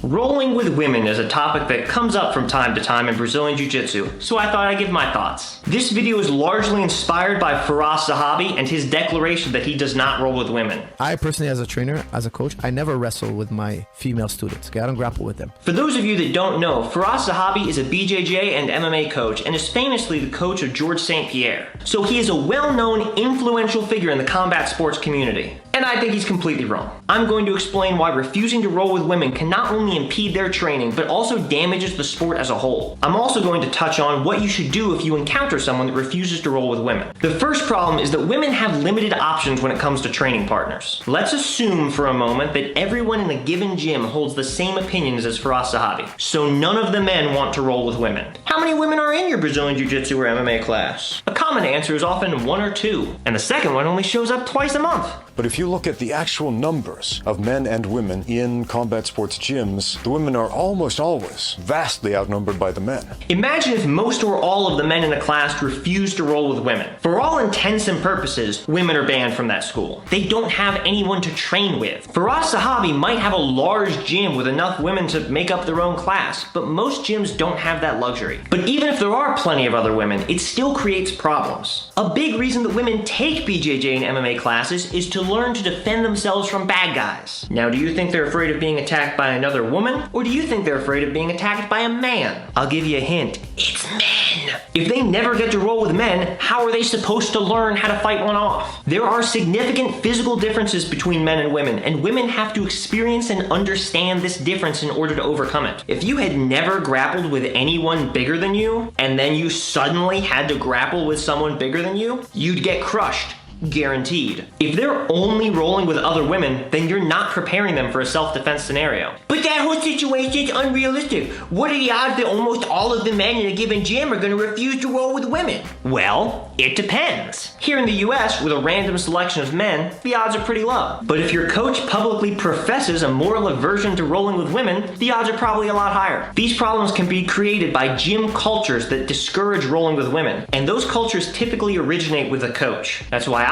Rolling with women is a topic that comes up from time to time in Brazilian Jiu-Jitsu, so I thought I'd give my thoughts. This video is largely inspired by Firas Zahabi and his declaration that he does not roll with women. I personally, as a trainer, as a coach, I never wrestle with my female students, okay? I don't grapple with them. For those of you that don't know, Firas Zahabi is a BJJ and MMA coach and is famously the coach of George St. Pierre. So he is a well-known, influential figure in the combat sports community. And I think he's completely wrong. I'm going to explain why refusing to roll with women can not only impede their training, but also damages the sport as a whole. I'm also going to touch on what you should do if you encounter someone that refuses to roll with women. The first problem is that women have limited options when it comes to training partners. Let's assume for a moment that everyone in a given gym holds the same opinions as Firas Zahabi, so none of the men want to roll with women. How many women are in your Brazilian Jiu-Jitsu or MMA class? A common answer is often 1 or 2, and the second one only shows up twice a month. But if you look at the actual numbers of men and women in combat sports gyms, the women are almost always vastly outnumbered by the men. Imagine if most or all of the men in a class refused to roll with women. For all intents and purposes, women are banned from that school. They don't have anyone to train with. Firas Zahabi might have a large gym with enough women to make up their own class, but most gyms don't have that luxury. But even if there are plenty of other women, it still creates problems. A big reason that women take BJJ and MMA classes is to learn to defend themselves from bad guys. Now, do you think they're afraid of being attacked by another woman, or do you think they're afraid of being attacked by a man? I'll give you a hint. It's men. If they never get to roll with men, how are they supposed to learn how to fight one off? There are significant physical differences between men and women have to experience and understand this difference in order to overcome it. If you had never grappled with anyone bigger than you, and then you suddenly had to grapple with someone bigger than you, you'd get crushed. Guaranteed. If they're only rolling with other women, then you're not preparing them for a self-defense scenario. But that whole situation is unrealistic. What are the odds that almost all of the men in a given gym are going to refuse to roll with women? Well, it depends. Here in the US, with a random selection of men, the odds are pretty low. But if your coach publicly professes a moral aversion to rolling with women, the odds are probably a lot higher. These problems can be created by gym cultures that discourage rolling with women, and those cultures typically originate with the coach. That's why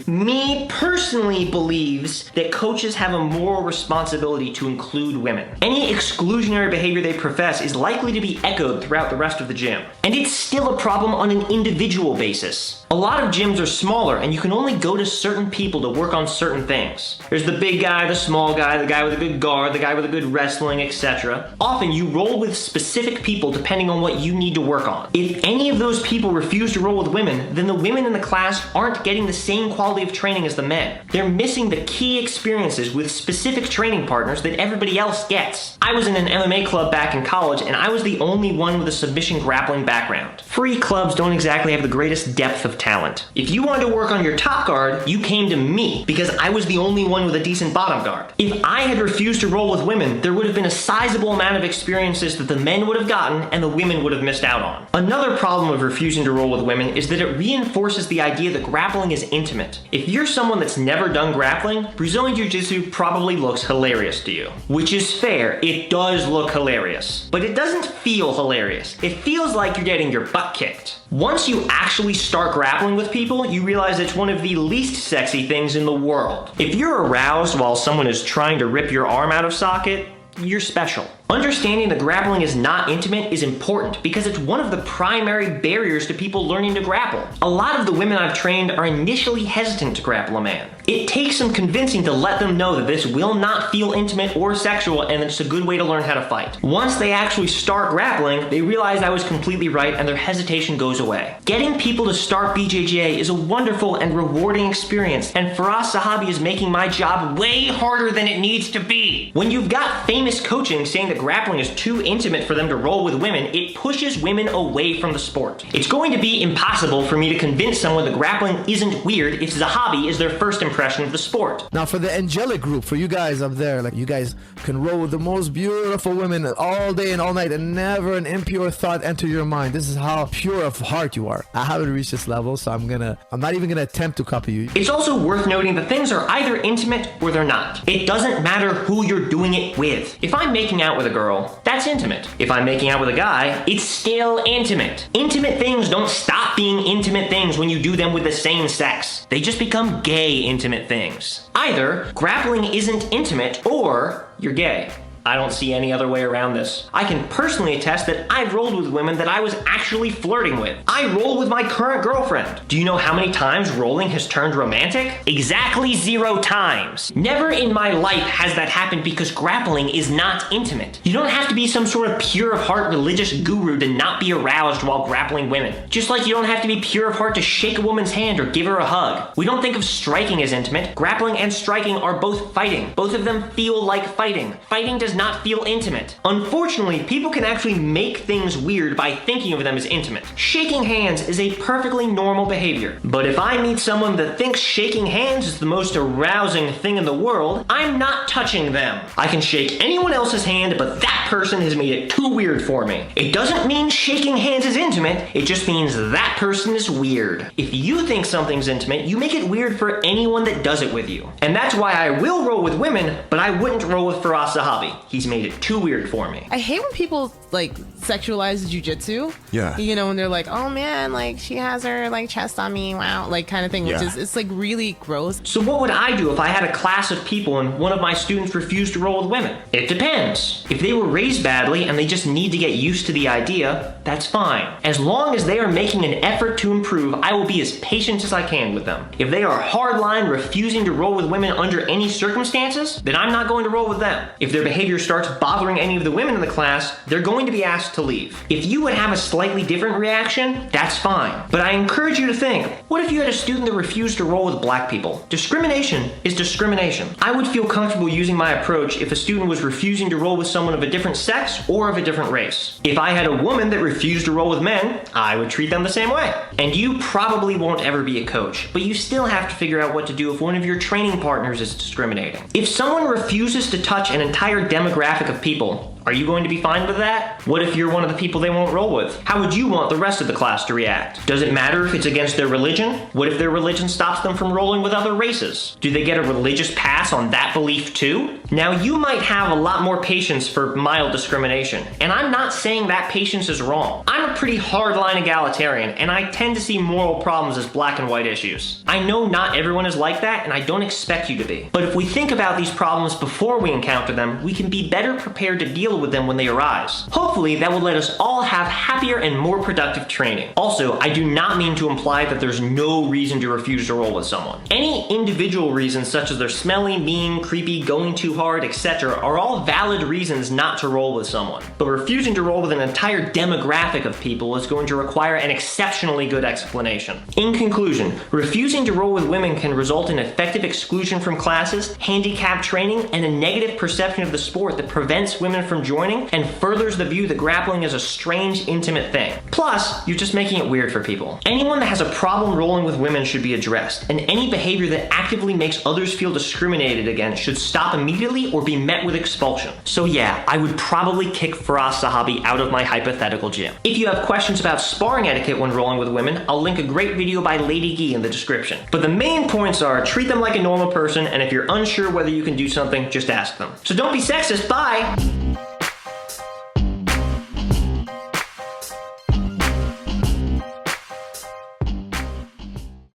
me personally believes that coaches have a moral responsibility to include women. Any exclusionary behavior they profess is likely to be echoed throughout the rest of the gym. And it's still a problem on an individual basis. A lot of gyms are smaller and you can only go to certain people to work on certain things. There's the big guy, the small guy, the guy with a good guard, the guy with a good wrestling, etc. Often you roll with specific people depending on what you need to work on. If any of those people refuse to roll with women, then the women in the class aren't getting the same quality of training as the men. They're missing the key experiences with specific training partners that everybody else gets. I was in an MMA club back in college and I was the only one with a submission grappling background. Free clubs don't exactly have the greatest depth of talent. If you wanted to work on your top guard, you came to me because I was the only one with a decent bottom guard. If I had refused to roll with women, there would have been a sizable amount of experiences that the men would have gotten and the women would have missed out on. Another problem of refusing to roll with women is that it reinforces the idea that grappling is intimate. If you're someone that's never done grappling, Brazilian Jiu-Jitsu probably looks hilarious to you. Which is fair, it does look hilarious. But it doesn't feel hilarious. It feels like you're getting your butt kicked. Once you actually start grappling with people, you realize it's one of the least sexy things in the world. If you're aroused while someone is trying to rip your arm out of socket, you're special. Understanding that grappling is not intimate is important because it's one of the primary barriers to people learning to grapple. A lot of the women I've trained are initially hesitant to grapple a man. It takes some convincing to let them know that this will not feel intimate or sexual and it's a good way to learn how to fight. Once they actually start grappling, they realize I was completely right and their hesitation goes away. Getting people to start BJJ is a wonderful and rewarding experience, and Firas Zahabi is making my job way harder than it needs to be. When you've got famous coaching saying that grappling is too intimate for them to roll with women, it pushes women away from the sport. It's going to be impossible for me to convince someone that grappling isn't weird if Zahabi is their first impression of the sport. Now for the angelic group, for you guys up there, like you guys can roll with the most beautiful women all day and all night and never an impure thought enter your mind. This is how pure of heart you are. I haven't reached this level, so I'm not even gonna attempt to copy you. It's also worth noting that things are either intimate or they're not. It doesn't matter who you're doing it with. If I'm making out with a girl, that's intimate. If I'm making out with a guy, it's still intimate. Intimate things don't stop being intimate things when you do them with the same sex. They just become gay intimate things. Either grappling isn't intimate or you're gay. I don't see any other way around this. I can personally attest that I've rolled with women that I was actually flirting with. I roll with my current girlfriend. Do you know how many times rolling has turned romantic? Exactly 0 times. Never in my life has that happened because grappling is not intimate. You don't have to be some sort of pure of heart religious guru to not be aroused while grappling women. Just like you don't have to be pure of heart to shake a woman's hand or give her a hug. We don't think of striking as intimate. Grappling and striking are both fighting. Both of them feel like fighting. Fighting does not feel intimate. Unfortunately, people can actually make things weird by thinking of them as intimate. Shaking hands is a perfectly normal behavior. But if I meet someone that thinks shaking hands is the most arousing thing in the world, I'm not touching them. I can shake anyone else's hand, but that person has made it too weird for me. It doesn't mean shaking hands is intimate, it just means that person is weird. If you think something's intimate, you make it weird for anyone that does it with you. And that's why I will roll with women, but I wouldn't roll with Firas Zahabi. He's made it too weird for me. I hate when people like sexualize jiu-jitsu. Yeah. You know, when they're like, oh man, like she has her like chest on me, wow, like kind of thing, which is, it's like really gross. So what would I do if I had a class of people and one of my students refused to roll with women? It depends. If they were raised badly and they just need to get used to the idea, that's fine. As long as they are making an effort to improve, I will be as patient as I can with them. If they are hardline refusing to roll with women under any circumstances, then I'm not going to roll with them. If their behavior starts bothering any of the women in the class, they're going to be asked to leave. If you would have a slightly different reaction, that's fine. But I encourage you to think, what if you had a student that refused to roll with black people? Discrimination is discrimination. I would feel comfortable using my approach if a student was refusing to roll with someone of a different sex or of a different race. If I had a woman that refused to roll with men, I would treat them the same way. And you probably won't ever be a coach, but you still have to figure out what to do if one of your training partners is discriminating. If someone refuses to touch an entire demographic of people, are you going to be fine with that? What if you're one of the people they won't roll with? How would you want the rest of the class to react? Does it matter if it's against their religion? What if their religion stops them from rolling with other races? Do they get a religious pass on that belief too? Now you might have a lot more patience for mild discrimination, and I'm not saying that patience is wrong. I'm a pretty hardline egalitarian, and I tend to see moral problems as black and white issues. I know not everyone is like that, and I don't expect you to be. But if we think about these problems before we encounter them, we can be better prepared to deal with them when they arise. Hopefully, that will let us all have happier and more productive training. Also, I do not mean to imply that there's no reason to refuse to roll with someone. Any individual reasons, such as they're smelly, mean, creepy, going too hard, etc., are all valid reasons not to roll with someone. But refusing to roll with an entire demographic of people is going to require an exceptionally good explanation. In conclusion, refusing to roll with women can result in effective exclusion from classes, handicap training, and a negative perception of the sport that prevents women from joining and furthers the view that grappling is a strange, intimate thing. Plus, you're just making it weird for people. Anyone that has a problem rolling with women should be addressed, and any behavior that actively makes others feel discriminated against should stop immediately or be met with expulsion. So yeah, I would probably kick Firas Zahabi out of my hypothetical gym. If you have questions about sparring etiquette when rolling with women, I'll link a great video by LadyGi in the description. But the main points are, treat them like a normal person, and if you're unsure whether you can do something, just ask them. So don't be sexist, bye!